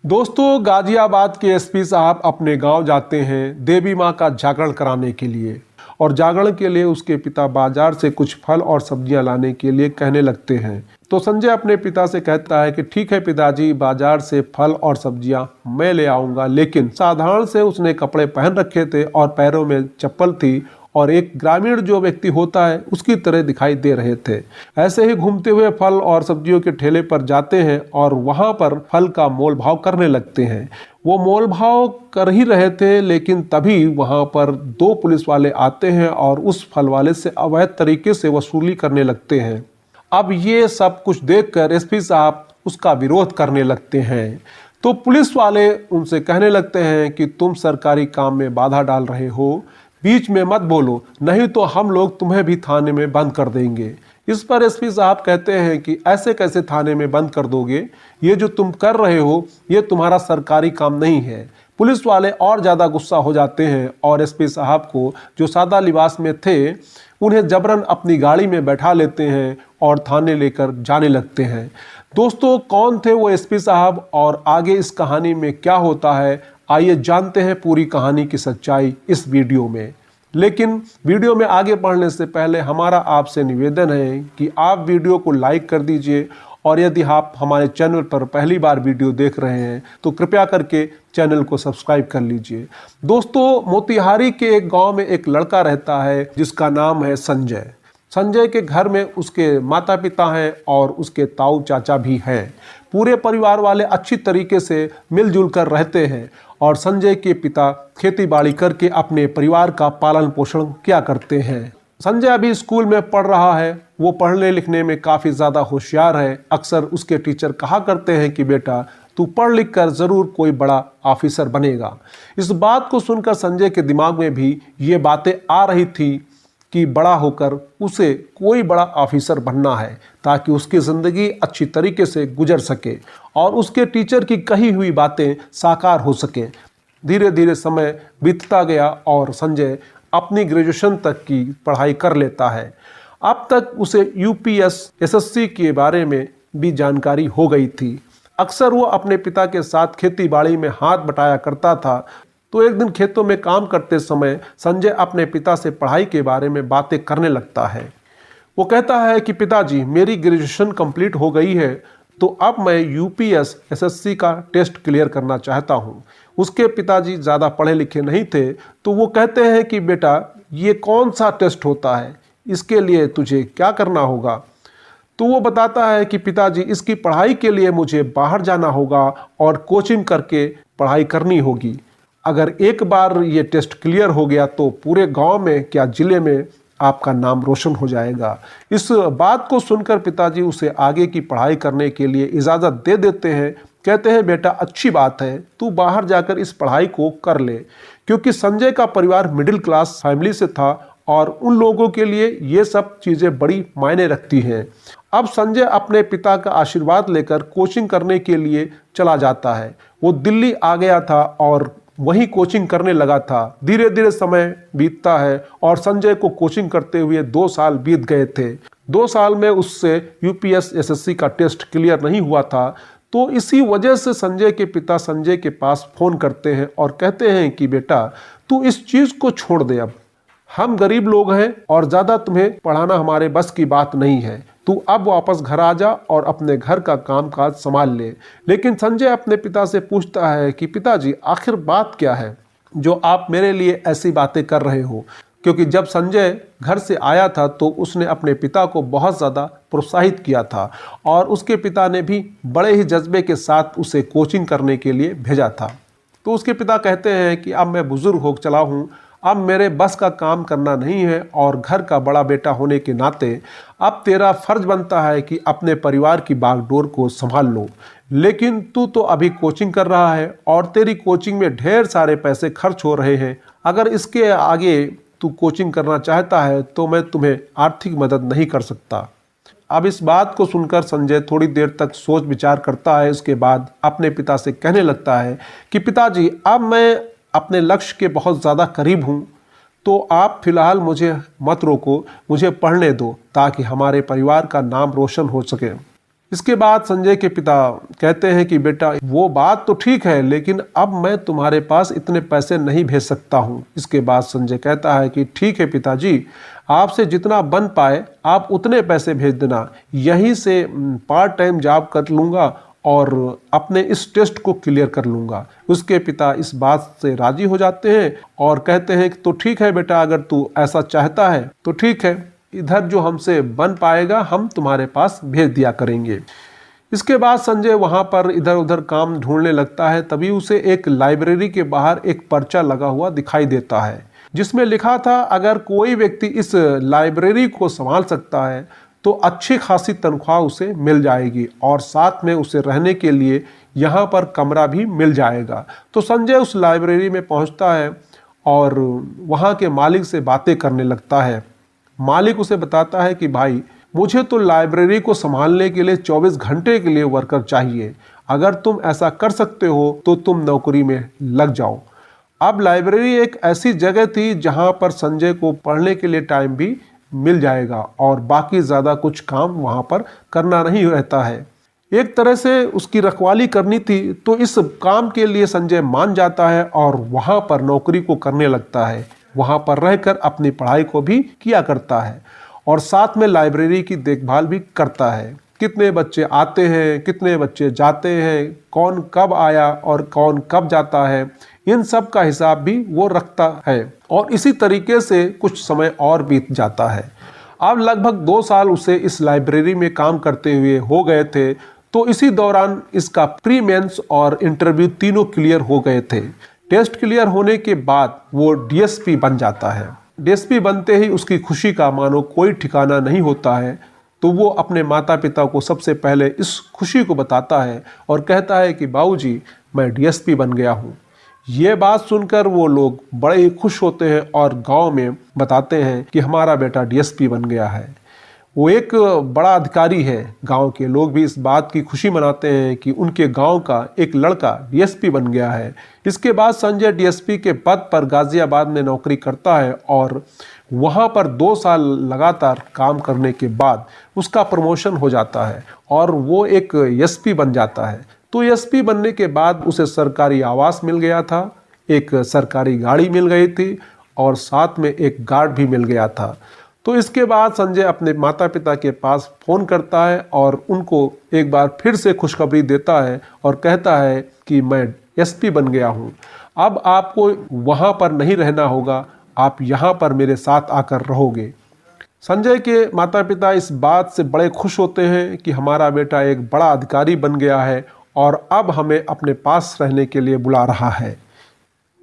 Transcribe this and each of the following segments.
दोस्तों, गाजियाबाद के एसपी साहब अपने गांव जाते हैं देवी मां का जागरण कराने के लिए। और जागरण के लिए उसके पिता बाजार से कुछ फल और सब्जियां लाने के लिए कहने लगते हैं। तो संजय अपने पिता से कहता है कि ठीक है पिताजी, बाजार से फल और सब्जियां मैं ले आऊंगा। लेकिन साधारण से उसने कपड़े पहन रखे थे और पैरों में चप्पल थी और एक ग्रामीण जो व्यक्ति होता है उसकी तरह दिखाई दे रहे थे। ऐसे ही घूमते हुए फल और सब्जियों के ठेले पर जाते हैं और वहां पर फल का मोल भाव करने लगते हैं। वो मोल भाव कर ही रहे थे, लेकिन तभी वहां पर दो पुलिस वाले आते हैं और उस फल वाले से अवैध तरीके से वसूली करने लगते हैं। अब ये सब कुछ देखकर एसपी साहब उसका विरोध करने लगते हैं। तो पुलिस वाले उनसे कहने लगते हैं कि तुम सरकारी काम में बाधा डाल रहे हो, बीच में मत बोलो, नहीं तो हम लोग तुम्हें भी थाने में बंद कर देंगे। इस पर एसपी साहब कहते हैं कि ऐसे कैसे थाने में बंद कर दोगे, ये जो तुम कर रहे हो ये तुम्हारा सरकारी काम नहीं है। पुलिस वाले और ज़्यादा गुस्सा हो जाते हैं और एसपी साहब को, जो सादा लिबास में थे, उन्हें जबरन अपनी गाड़ी में बैठा लेते हैं और थाने लेकर जाने लगते हैं। दोस्तों, कौन थे वो एसपी साहब और आगे इस कहानी में क्या होता है, आइए जानते हैं पूरी कहानी की सच्चाई इस वीडियो में। लेकिन वीडियो में आगे बढ़ने से पहले हमारा आपसे निवेदन है कि आप वीडियो को लाइक कर दीजिए और यदि आप हमारे चैनल पर पहली बार वीडियो देख रहे हैं तो कृपया करके चैनल को सब्सक्राइब कर लीजिए। दोस्तों, मोतिहारी के एक गांव में एक लड़का रहता है जिसका नाम है संजय। संजय के घर में उसके माता पिता हैं और उसके ताऊ चाचा भी हैं। पूरे परिवार वाले अच्छी तरीके से मिलजुल कर रहते हैं और संजय के पिता खेती बाड़ी करके अपने परिवार का पालन पोषण किया करते हैं। संजय अभी स्कूल में पढ़ रहा है। वो पढ़ने लिखने में काफ़ी ज़्यादा होशियार है। अक्सर उसके टीचर कहा करते हैं कि बेटा तू पढ़ लिख कर ज़रूर कोई बड़ा ऑफिसर बनेगा। इस बात को सुनकर संजय के दिमाग में भी ये बातें आ रही थी कि बड़ा होकर उसे कोई बड़ा ऑफिसर बनना है ताकि उसकी ज़िंदगी अच्छी तरीके से गुजर सके और उसके टीचर की कही हुई बातें साकार हो सके। धीरे धीरे समय बीतता गया और संजय अपनी ग्रेजुएशन तक की पढ़ाई कर लेता है। अब तक उसे यूपीएस एसएससी के बारे में भी जानकारी हो गई थी। अक्सर वो अपने पिता के साथ खेती बाड़ी में हाथ बटाया करता था। तो एक दिन खेतों में काम करते समय संजय अपने पिता से पढ़ाई के बारे में बातें करने लगता है। वो कहता है कि पिताजी, मेरी ग्रेजुएशन कंप्लीट हो गई है, तो अब मैं यूपीएस एसएससी का टेस्ट क्लियर करना चाहता हूँ। उसके पिताजी ज़्यादा पढ़े लिखे नहीं थे, तो वो कहते हैं कि बेटा ये कौन सा टेस्ट होता है, इसके लिए तुझे क्या करना होगा। तो वो बताता है कि पिताजी, इसकी पढ़ाई के लिए मुझे बाहर जाना होगा और कोचिंग करके पढ़ाई करनी होगी। अगर एक बार ये टेस्ट क्लियर हो गया तो पूरे गांव में, क्या जिले में आपका नाम रोशन हो जाएगा। इस बात को सुनकर पिताजी उसे आगे की पढ़ाई करने के लिए इजाज़त दे देते हैं। कहते हैं बेटा अच्छी बात है, तू बाहर जाकर इस पढ़ाई को कर ले। क्योंकि संजय का परिवार मिडिल क्लास फैमिली से था और उन लोगों के लिए ये सब चीज़ें बड़ी मायने रखती हैं। अब संजय अपने पिता का आशीर्वाद लेकर कोचिंग करने के लिए चला जाता है। वो दिल्ली आ गया था और वहीं कोचिंग करने लगा था। धीरे धीरे समय बीतता है और संजय को कोचिंग करते हुए 2 साल बीत गए थे। 2 साल में उससे यूपीएस एसएससी का टेस्ट क्लियर नहीं हुआ था। तो इसी वजह से संजय के पिता संजय के पास फ़ोन करते हैं और कहते हैं कि बेटा तू इस चीज़ को छोड़ दे, अब हम गरीब लोग हैं और ज़्यादा तुम्हें पढ़ाना हमारे बस की बात नहीं है। तू अब वापस घर आ जा और अपने घर का कामकाज संभाल ले। लेकिन संजय अपने पिता से पूछता है कि पिताजी, आखिर बात क्या है जो आप मेरे लिए ऐसी बातें कर रहे हो। क्योंकि जब संजय घर से आया था तो उसने अपने पिता को बहुत ज़्यादा प्रोत्साहित किया था और उसके पिता ने भी बड़े ही जज्बे के साथ उसे कोचिंग करने के लिए भेजा था। तो उसके पिता कहते हैं कि अब मैं बुज़ुर्ग हो चला हूँ, अब मेरे बस का काम करना नहीं है और घर का बड़ा बेटा होने के नाते अब तेरा फर्ज बनता है कि अपने परिवार की बागडोर को संभाल लो। लेकिन तू तो अभी कोचिंग कर रहा है और तेरी कोचिंग में ढेर सारे पैसे खर्च हो रहे हैं। अगर इसके आगे तू कोचिंग करना चाहता है तो मैं तुम्हें आर्थिक मदद नहीं कर सकता। अब इस बात को सुनकर संजय थोड़ी देर तक सोच विचार करता है। उसके बाद अपने पिता से कहने लगता है कि पिताजी, अब मैं अपने लक्ष्य के बहुत ज़्यादा करीब हूँ, तो आप फिलहाल मुझे मत रोको, मुझे पढ़ने दो ताकि हमारे परिवार का नाम रोशन हो सके। इसके बाद संजय के पिता कहते हैं कि बेटा वो बात तो ठीक है, लेकिन अब मैं तुम्हारे पास इतने पैसे नहीं भेज सकता हूँ। इसके बाद संजय कहता है कि ठीक है पिताजी, आपसे जितना बन पाए आप उतने पैसे भेज देना, यहीं से पार्ट टाइम जॉब कर लूँगा और अपने इस टेस्ट को क्लियर कर लूँगा। उसके पिता इस बात से राजी हो जाते हैं और कहते हैं कि तो ठीक है बेटा, अगर तू ऐसा चाहता है तो ठीक है, इधर जो हमसे बन पाएगा हम तुम्हारे पास भेज दिया करेंगे। इसके बाद संजय वहाँ पर इधर उधर काम ढूंढने लगता है। तभी उसे एक लाइब्रेरी के बाहर एक पर्चा लगा हुआ दिखाई देता है, जिसमें लिखा था अगर कोई व्यक्ति इस लाइब्रेरी को संभाल सकता है तो अच्छी खासी तनख्वाह उसे मिल जाएगी और साथ में उसे रहने के लिए यहाँ पर कमरा भी मिल जाएगा। तो संजय उस लाइब्रेरी में पहुँचता है और वहाँ के मालिक से बातें करने लगता है। मालिक उसे बताता है कि भाई मुझे तो लाइब्रेरी को संभालने के लिए 24 घंटे के लिए वर्कर चाहिए, अगर तुम ऐसा कर सकते हो तो तुम नौकरी में लग जाओ। अब लाइब्रेरी एक ऐसी जगह थी जहां पर संजय को पढ़ने के लिए टाइम भी मिल जाएगा और बाकी ज़्यादा कुछ काम वहां पर करना नहीं रहता है। एक तरह से उसकी रखवाली करनी थी, तो इस काम के लिए संजय मान जाता है और वहां पर नौकरी को करने लगता है। वहाँ पर रहकर अपनी पढ़ाई को भी किया करता है और साथ में लाइब्रेरी की देखभाल भी करता है। कितने बच्चे आते हैं, कितने बच्चे जाते हैं, कौन कब आया और कौन कब जाता है, इन सब का हिसाब भी वो रखता है। और इसी तरीके से कुछ समय और बीत जाता है। अब लगभग 2 साल उसे इस लाइब्रेरी में काम करते हुए हो गए थे। तो इसी दौरान इसका प्री मेंस और इंटरव्यू तीनों क्लियर हो गए थे। टेस्ट क्लियर होने के बाद वो डीएसपी बन जाता है। डीएसपी बनते ही उसकी खुशी का मानो कोई ठिकाना नहीं होता है। तो वो अपने माता पिता को सबसे पहले इस खुशी को बताता है और कहता है कि बाबूजी मैं डीएसपी बन गया हूँ। ये बात सुनकर वो लोग बड़े ही खुश होते हैं और गांव में बताते हैं कि हमारा बेटा डीएसपी बन गया है। वो एक बड़ा अधिकारी है। गांव के लोग भी इस बात की खुशी मनाते हैं कि उनके गांव का एक लड़का डीएसपी बन गया है। इसके बाद संजय डीएसपी के पद पर गाजियाबाद में नौकरी करता है और वहां पर 2 साल लगातार काम करने के बाद उसका प्रमोशन हो जाता है और वो एक एसपी बन जाता है। तो एसपी बनने के बाद उसे सरकारी आवास मिल गया था, एक सरकारी गाड़ी मिल गई थी और साथ में एक गार्ड भी मिल गया था। तो इसके बाद संजय अपने माता पिता के पास फ़ोन करता है और उनको एक बार फिर से खुशखबरी देता है और कहता है कि मैं एसपी बन गया हूँ। अब आपको वहाँ पर नहीं रहना होगा, आप यहाँ पर मेरे साथ आकर रहोगे। संजय के माता पिता इस बात से बड़े खुश होते हैं कि हमारा बेटा एक बड़ा अधिकारी बन गया है और अब हमें अपने पास रहने के लिए बुला रहा है।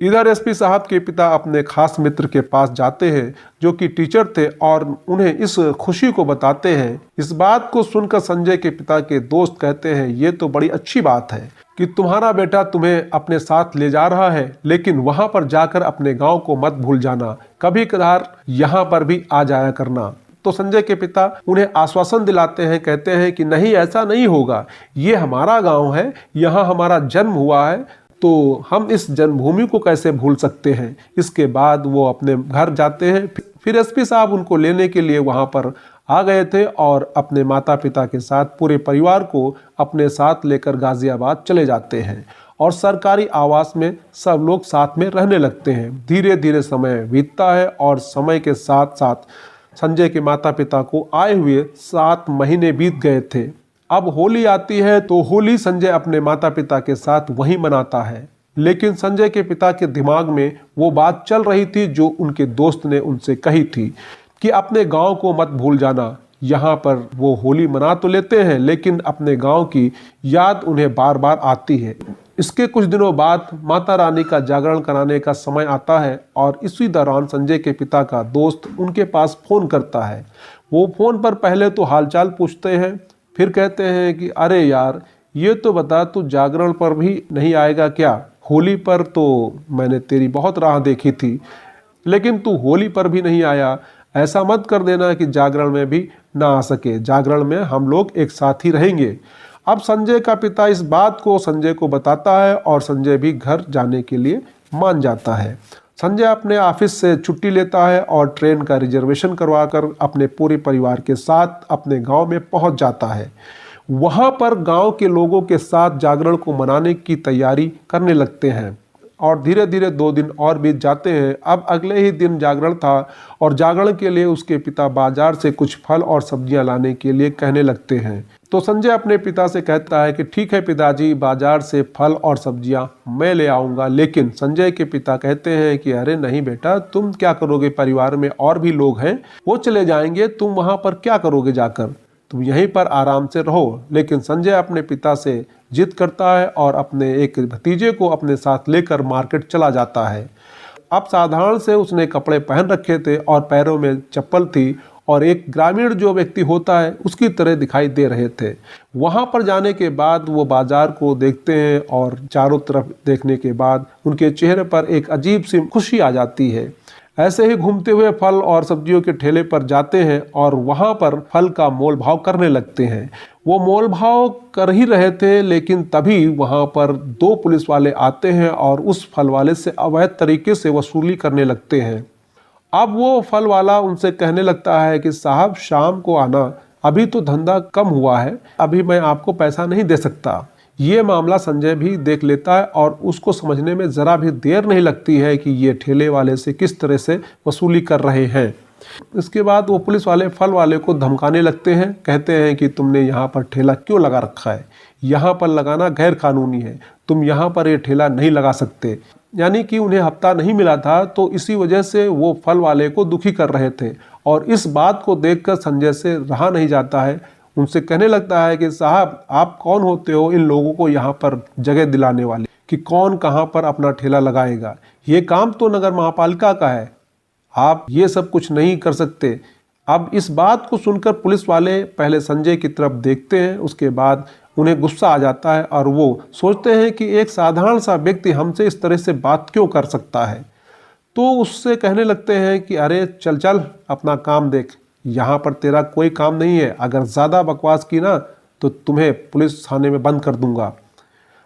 इधर एसपी साहब के पिता अपने खास मित्र के पास जाते हैं जो कि टीचर थे और उन्हें इस खुशी को बताते हैं। इस बात को सुनकर संजय के पिता के दोस्त कहते हैं ये तो बड़ी अच्छी बात है कि तुम्हारा बेटा तुम्हें अपने साथ ले जा रहा है, लेकिन वहां पर जाकर अपने गांव को मत भूल जाना, कभी कभार यहाँ पर भी आ जाया करना। तो संजय के पिता उन्हें आश्वासन दिलाते हैं, कहते हैं कि नहीं ऐसा नहीं होगा, ये हमारा गाँव है, यहाँ हमारा जन्म हुआ है, तो हम इस जन्मभूमि को कैसे भूल सकते हैं। इसके बाद वो अपने घर जाते हैं। फिर एसपी साहब उनको लेने के लिए वहाँ पर आ गए थे और अपने माता पिता के साथ पूरे परिवार को अपने साथ लेकर गाजियाबाद चले जाते हैं और सरकारी आवास में सब लोग साथ में रहने लगते हैं। धीरे धीरे समय बीतता है और समय के साथ साथ संजय के माता पिता को आए हुए 7 महीने बीत गए थे। अब होली आती है तो होली संजय अपने माता पिता के साथ वहीं मनाता है, लेकिन संजय के पिता के दिमाग में वो बात चल रही थी जो उनके दोस्त ने उनसे कही थी कि अपने गांव को मत भूल जाना। यहाँ पर वो होली मना तो लेते हैं लेकिन अपने गांव की याद उन्हें बार बार आती है। इसके कुछ दिनों बाद माता रानी का जागरण कराने का समय आता है और इसी दौरान संजय के पिता का दोस्त उनके पास फ़ोन करता है। वो फ़ोन पर पहले तो हालचाल पूछते हैं, फिर कहते हैं कि अरे यार ये तो बता तू जागरण पर भी नहीं आएगा क्या? होली पर तो मैंने तेरी बहुत राह देखी थी, लेकिन तू होली पर भी नहीं आया। ऐसा मत कर देना कि जागरण में भी ना आ सके, जागरण में हम लोग एक साथ ही रहेंगे। अब संजय का पिता इस बात को संजय को बताता है और संजय भी घर जाने के लिए मान जाता है। संजय अपने ऑफिस से छुट्टी लेता है और ट्रेन का रिजर्वेशन करवाकर अपने पूरे परिवार के साथ अपने गांव में पहुंच जाता है। वहाँ पर गांव के लोगों के साथ जागरण को मनाने की तैयारी करने लगते हैं और धीरे धीरे 2 दिन और बीत जाते हैं। अब अगले ही दिन जागरण था और जागरण के लिए उसके पिता बाजार से कुछ फल और सब्जियां लाने के लिए कहने लगते हैं। तो संजय अपने पिता से कहता है कि ठीक है पिताजी, बाजार से फल और सब्जियां मैं ले आऊँगा। लेकिन संजय के पिता कहते हैं कि अरे नहीं बेटा, तुम क्या करोगे, परिवार में और भी लोग हैं, वो चले जाएंगे, तुम वहाँ पर क्या करोगे जाकर, तुम यहीं पर आराम से रहो। लेकिन संजय अपने पिता से जिद करता है और अपने एक भतीजे को अपने साथ लेकर मार्केट चला जाता है। अब साधारण से उसने कपड़े पहन रखे थे और पैरों में चप्पल थी और एक ग्रामीण जो व्यक्ति होता है उसकी तरह दिखाई दे रहे थे। वहाँ पर जाने के बाद वो बाजार को देखते हैं और चारों तरफ देखने के बाद उनके चेहरे पर एक अजीब सी खुशी आ जाती है। ऐसे ही घूमते हुए फल और सब्जियों के ठेले पर जाते हैं और वहाँ पर फल का मोल भाव करने लगते हैं। वो मोल भाव कर ही रहे थे, लेकिन तभी वहाँ पर 2 पुलिस वाले आते हैं और उस फल वाले से अवैध तरीके से वसूली करने लगते हैं। अब वो फल वाला उनसे कहने लगता है कि साहब शाम को आना, अभी तो धंधा कम हुआ है, अभी मैं आपको पैसा नहीं दे सकता। ये मामला संजय भी देख लेता है और उसको समझने में ज़रा भी देर नहीं लगती है कि ये ठेले वाले से किस तरह से वसूली कर रहे हैं। इसके बाद वो पुलिस वाले फल वाले को धमकाने लगते हैं, कहते हैं कि तुमने यहाँ पर ठेला क्यों लगा रखा है, यहाँ पर लगाना गैर कानूनी है, तुम यहाँ पर ये ठेला नहीं लगा सकते। यानी कि उन्हें हफ्ता नहीं मिला था, तो इसी वजह से वो फल वाले को दुखी कर रहे थे और इस बात को देखकर संजय से रहा नहीं जाता है। उनसे कहने लगता है कि साहब आप कौन होते हो इन लोगों को यहाँ पर जगह दिलाने वाले, कि कौन कहाँ पर अपना ठेला लगाएगा, ये काम तो नगर महापालिका का है, आप ये सब कुछ नहीं कर सकते। अब इस बात को सुनकर पुलिस वाले पहले संजय की तरफ देखते हैं, उसके बाद उन्हें गुस्सा आ जाता है और वो सोचते हैं कि एक साधारण सा व्यक्ति हमसे इस तरह से बात क्यों कर सकता है। तो उससे कहने लगते हैं कि अरे चल चल अपना काम देख, यहाँ पर तेरा कोई काम नहीं है, अगर ज़्यादा बकवास की ना तो तुम्हें पुलिस थाने में बंद कर दूंगा।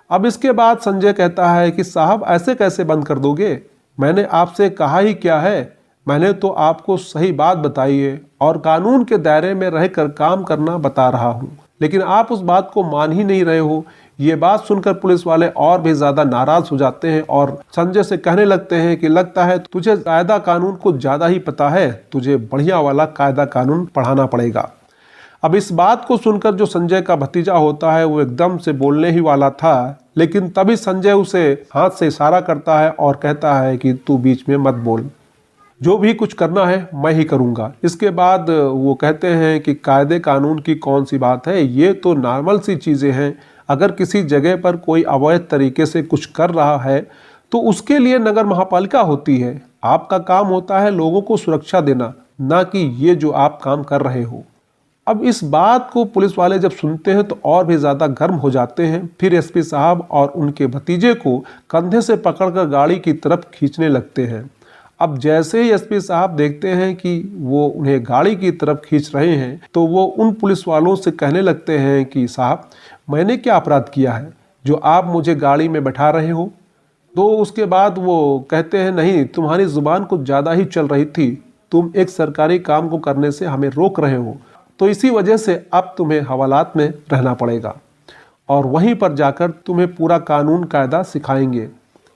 अब इसके बाद संजय कहता है कि साहब ऐसे कैसे बंद कर दोगे, मैंने आपसे कहा ही क्या है, मैंने तो आपको सही बात बताई है और कानून के दायरे में रहकर काम करना बता रहा हूँ, लेकिन आप उस बात को मान ही नहीं रहे हो। ये बात सुनकर पुलिस वाले और भी ज़्यादा नाराज़ हो जाते हैं और संजय से कहने लगते हैं कि लगता है तुझे कायदा कानून को ज़्यादा ही पता है, तुझे बढ़िया वाला कायदा कानून पढ़ाना पड़ेगा। अब इस बात को सुनकर जो संजय का भतीजा होता है वो एकदम से बोलने ही वाला था, लेकिन तभी संजय उसे हाथ से इशारा करता है और कहता है कि तू बीच में मत बोल, जो भी कुछ करना है मैं ही करूँगा। इसके बाद वो कहते हैं कि कायदे कानून की कौन सी बात है, ये तो नॉर्मल सी चीज़ें हैं। अगर किसी जगह पर कोई अवैध तरीके से कुछ कर रहा है तो उसके लिए नगर महापालिका होती है, आपका काम होता है लोगों को सुरक्षा देना, ना कि ये जो आप काम कर रहे हो। अब इस बात को पुलिस वाले जब सुनते हैं तो और भी ज़्यादा गर्म हो जाते हैं। फिर एसपी साहब और उनके भतीजे को कंधे से पकड़कर गाड़ी की तरफ खींचने लगते हैं। अब जैसे ही एसपी साहब देखते हैं कि वो उन्हें गाड़ी की तरफ खींच रहे हैं तो वो उन पुलिस वालों से कहने लगते हैं कि साहब मैंने क्या अपराध किया है जो आप मुझे गाड़ी में बैठा रहे हो। तो उसके बाद वो कहते हैं नहीं, तुम्हारी ज़ुबान कुछ ज़्यादा ही चल रही थी, तुम एक सरकारी काम को करने से हमें रोक रहे हो, तो इसी वजह से अब तुम्हें हवालात में रहना पड़ेगा और वहीं पर जाकर तुम्हें पूरा कानून कायदा सिखाएंगे।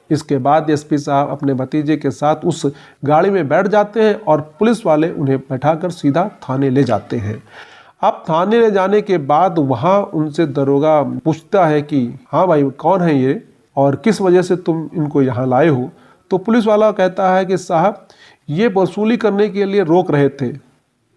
इसके बाद एसपी साहब अपने भतीजे के साथ उस गाड़ी में बैठ जाते हैं और पुलिस वाले उन्हें बैठाकर सीधा थाने ले जाते हैं। अब थाने ले जाने के बाद वहाँ उनसे दरोगा पूछता है कि हाँ भाई कौन है ये और किस वजह से तुम इनको यहाँ लाए हो। तो पुलिस वाला कहता है कि साहब ये वसूली करने के लिए रोक रहे थे,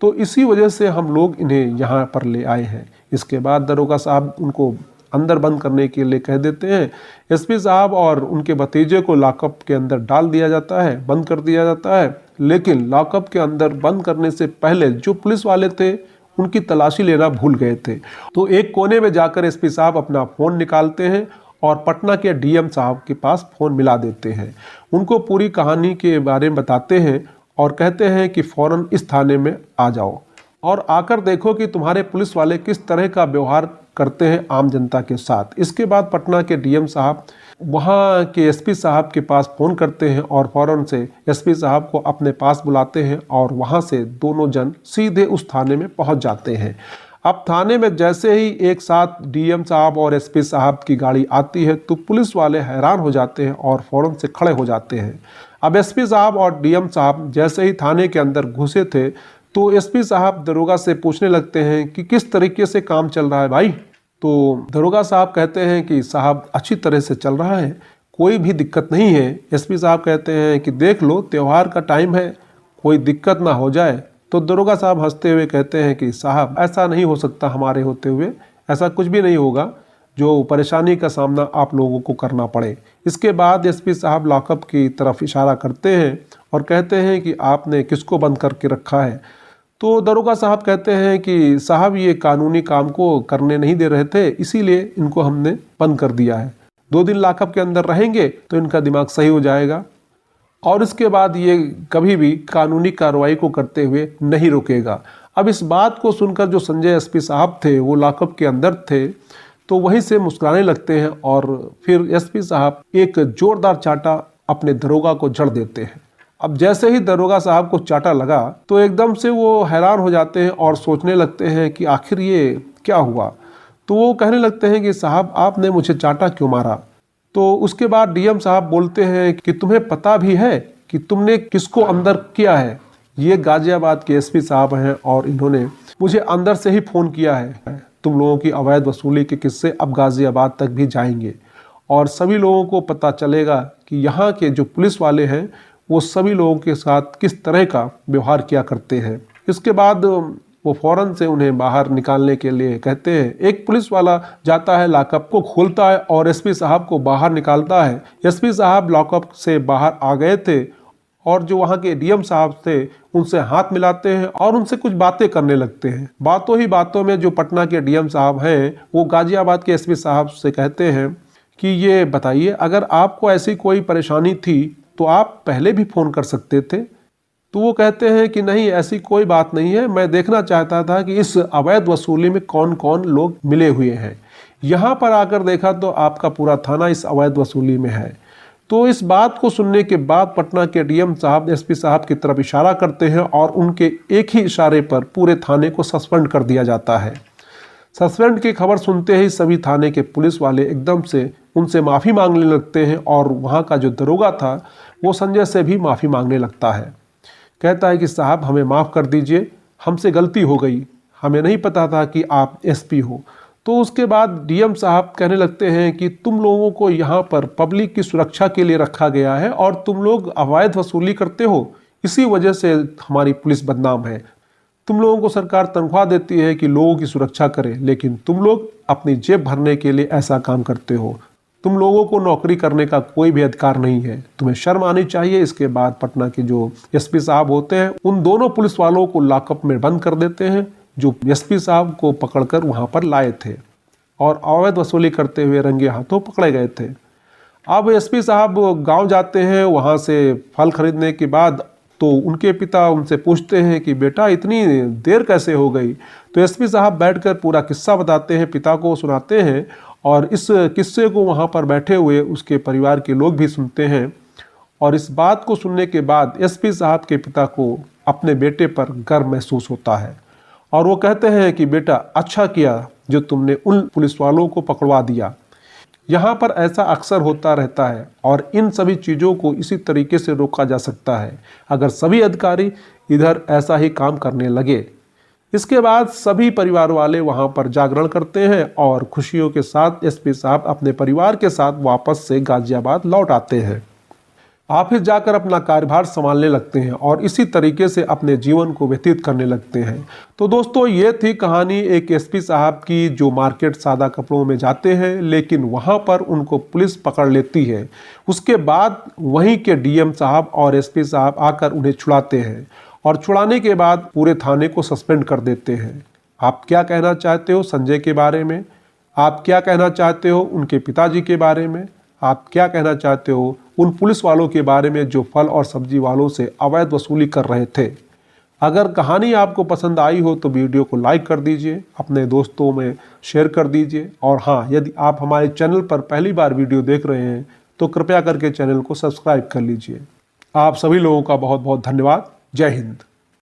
तो इसी वजह से हम लोग इन्हें यहाँ पर ले आए हैं। इसके बाद दरोगा साहब उनको अंदर बंद करने के लिए कह देते हैं। एसपी साहब और उनके भतीजे को लॉकअप के अंदर डाल दिया जाता है, बंद कर दिया जाता है। लेकिन लॉकअप के अंदर बंद करने से पहले जो पुलिस वाले थे उनकी तलाशी लेना भूल गए थे। तो एक कोने में जाकर एसपी साहब अपना फ़ोन निकालते हैं और पटना के डीएम साहब के पास फ़ोन मिला देते हैं। उनको पूरी कहानी के बारे में बताते हैं और कहते हैं कि फ़ौरन इस थाने में आ जाओ और आकर देखो कि तुम्हारे पुलिस वाले किस तरह का व्यवहार करते हैं आम जनता के साथ। इसके बाद पटना के डीएम साहब वहाँ के एसपी साहब के पास फ़ोन करते हैं और फ़ौरन से एसपी साहब को अपने पास बुलाते हैं और वहाँ से दोनों जन सीधे उस थाने में पहुँच जाते हैं। अब थाने में जैसे ही एक साथ डीएम साहब और एसपी साहब की गाड़ी आती है तो पुलिस वाले हैरान हो जाते हैं और फौरन से खड़े हो जाते हैं। अब एसपी साहब और डीएम साहब जैसे ही थाने के अंदर घुसे थे तो एसपी साहब दरोगा से पूछने लगते हैं कि किस तरीके से काम चल रहा है भाई। तो दरोगा साहब कहते हैं कि साहब अच्छी तरह से चल रहा है, कोई भी दिक्कत नहीं है। एसपी साहब कहते हैं कि देख लो त्योहार का टाइम है, कोई दिक्कत ना हो जाए। तो दरोगा साहब हंसते हुए कहते हैं कि साहब ऐसा नहीं हो सकता, हमारे होते हुए ऐसा कुछ भी नहीं होगा जो परेशानी का सामना आप लोगों को करना पड़े। इसके बाद एसपी साहब लॉकअप की तरफ इशारा करते हैं और कहते हैं कि आपने किसको बंद करके रखा है। तो दरोगा साहब कहते हैं कि साहब ये कानूनी काम को करने नहीं दे रहे थे, इसीलिए इनको हमने बंद कर दिया है। 2 दिन लॉकअप के अंदर रहेंगे तो इनका दिमाग सही हो जाएगा और इसके बाद ये कभी भी कानूनी कार्रवाई को करते हुए नहीं रुकेगा। अब इस बात को सुनकर जो संजय एसपी साहब थे वो लॉकअप के अंदर थे तो वहीं से मुस्कुराने लगते हैं और फिर एसपी साहब एक जोरदार चाटा अपने दरोगा को जड़ देते हैं। अब जैसे ही दरोगा साहब को चाटा लगा तो एकदम से वो हैरान हो जाते हैं और सोचने लगते हैं कि आखिर ये क्या हुआ। तो वो कहने लगते हैं कि साहब आपने मुझे चाटा क्यों मारा। तो उसके बाद डीएम साहब बोलते हैं कि तुम्हें पता भी है कि तुमने किसको अंदर किया है। ये गाजियाबाद के एसपी साहब हैं और इन्होंने मुझे अंदर से ही फ़ोन किया है। तुम लोगों की अवैध वसूली के किस्से अब गाजियाबाद तक भी जाएंगे और सभी लोगों को पता चलेगा कि यहाँ के जो पुलिस वाले हैं वो सभी लोगों के साथ किस तरह का व्यवहार किया करते हैं। इसके बाद वो फौरन से उन्हें बाहर निकालने के लिए कहते हैं। एक पुलिस वाला जाता है, लॉकअप को खोलता है और एसपी साहब को बाहर निकालता है। एसपी साहब लॉकअप से बाहर आ गए थे और जो वहाँ के डीएम साहब थे उनसे हाथ मिलाते हैं और उनसे कुछ बातें करने लगते हैं। बातों ही बातों में जो पटना के डीएम साहब हैं वो गाजियाबाद के एसपी साहब से कहते हैं कि ये बताइए अगर आपको ऐसी कोई परेशानी थी तो आप पहले भी फ़ोन कर सकते थे। तो वो कहते हैं कि नहीं ऐसी कोई बात नहीं है, मैं देखना चाहता था कि इस अवैध वसूली में कौन कौन लोग मिले हुए हैं। यहाँ पर आकर देखा तो आपका पूरा थाना इस अवैध वसूली में है। तो इस बात को सुनने के बाद पटना के डीएम साहब एसपी साहब की तरफ इशारा करते हैं और उनके एक ही इशारे पर पूरे थाने को सस्पेंड कर दिया जाता है। सस्पेंड की खबर सुनते ही सभी थाने के पुलिस वाले एकदम से उनसे माफ़ी मांगने लगते हैं और वहाँ का जो दरोगा था वो संजय से भी माफ़ी मांगने लगता है। कहता है कि साहब हमें माफ़ कर दीजिए, हमसे गलती हो गई, हमें नहीं पता था कि आप एसपी हो। तो उसके बाद डीएम साहब कहने लगते हैं कि तुम लोगों को यहाँ पर पब्लिक की सुरक्षा के लिए रखा गया है और तुम लोग अवैध वसूली करते हो, इसी वजह से हमारी पुलिस बदनाम है। तुम लोगों को सरकार तनख्वाह देती है कि लोगों की सुरक्षा करे, लेकिन तुम लोग अपनी जेब भरने के लिए ऐसा काम करते हो। तुम लोगों को नौकरी करने का कोई भी अधिकार नहीं है, तुम्हें शर्म आनी चाहिए। इसके बाद पटना के जो एसपी साहब होते हैं उन दोनों पुलिस वालों को लॉकअप में बंद कर देते हैं जो एसपी साहब को पकड़कर वहां पर लाए थे और अवैध वसूली करते हुए रंगे हाथों पकड़े गए थे। अब एसपी साहब गांव जाते हैं, वहां से फल खरीदने के बाद तो उनके पिता उनसे पूछते हैं कि बेटा इतनी देर कैसे हो गई। तो एसपी साहब बैठकर पूरा किस्सा बताते हैं, पिता को सुनाते हैं और इस किस्से को वहाँ पर बैठे हुए उसके परिवार के लोग भी सुनते हैं। और इस बात को सुनने के बाद एसपी साहब के पिता को अपने बेटे पर गर्व महसूस होता है और वो कहते हैं कि बेटा अच्छा किया जो तुमने उन पुलिस वालों को पकड़वा दिया। यहाँ पर ऐसा अक्सर होता रहता है और इन सभी चीज़ों को इसी तरीके से रोका जा सकता है अगर सभी अधिकारी इधर ऐसा ही काम करने लगे। इसके बाद सभी परिवार वाले वहां पर जागरण करते हैं और खुशियों के साथ एसपी साहब अपने परिवार के साथ वापस से गाजियाबाद लौट आते हैं। ऑफिस जाकर अपना कार्यभार संभालने लगते हैं और इसी तरीके से अपने जीवन को व्यतीत करने लगते हैं। तो दोस्तों ये थी कहानी एक एसपी साहब की जो मार्केट सादा कपड़ों में जाते हैं लेकिन वहां पर उनको पुलिस पकड़ लेती है। उसके बाद वहीं के डीएम साहब और एसपी साहब आकर उन्हें छुड़ाते हैं और छुड़ाने के बाद पूरे थाने को सस्पेंड कर देते हैं। आप क्या कहना चाहते हो संजय के बारे में? आप क्या कहना चाहते हो उनके पिताजी के बारे में? आप क्या कहना चाहते हो उन पुलिस वालों के बारे में जो फल और सब्जी वालों से अवैध वसूली कर रहे थे? अगर कहानी आपको पसंद आई हो तो वीडियो को लाइक कर दीजिए, अपने दोस्तों में शेयर कर दीजिए और हाँ, यदि आप हमारे चैनल पर पहली बार वीडियो देख रहे हैं तो कृपया करके चैनल को सब्सक्राइब कर लीजिए। आप सभी लोगों का बहुत बहुत धन्यवाद। जय हिंद।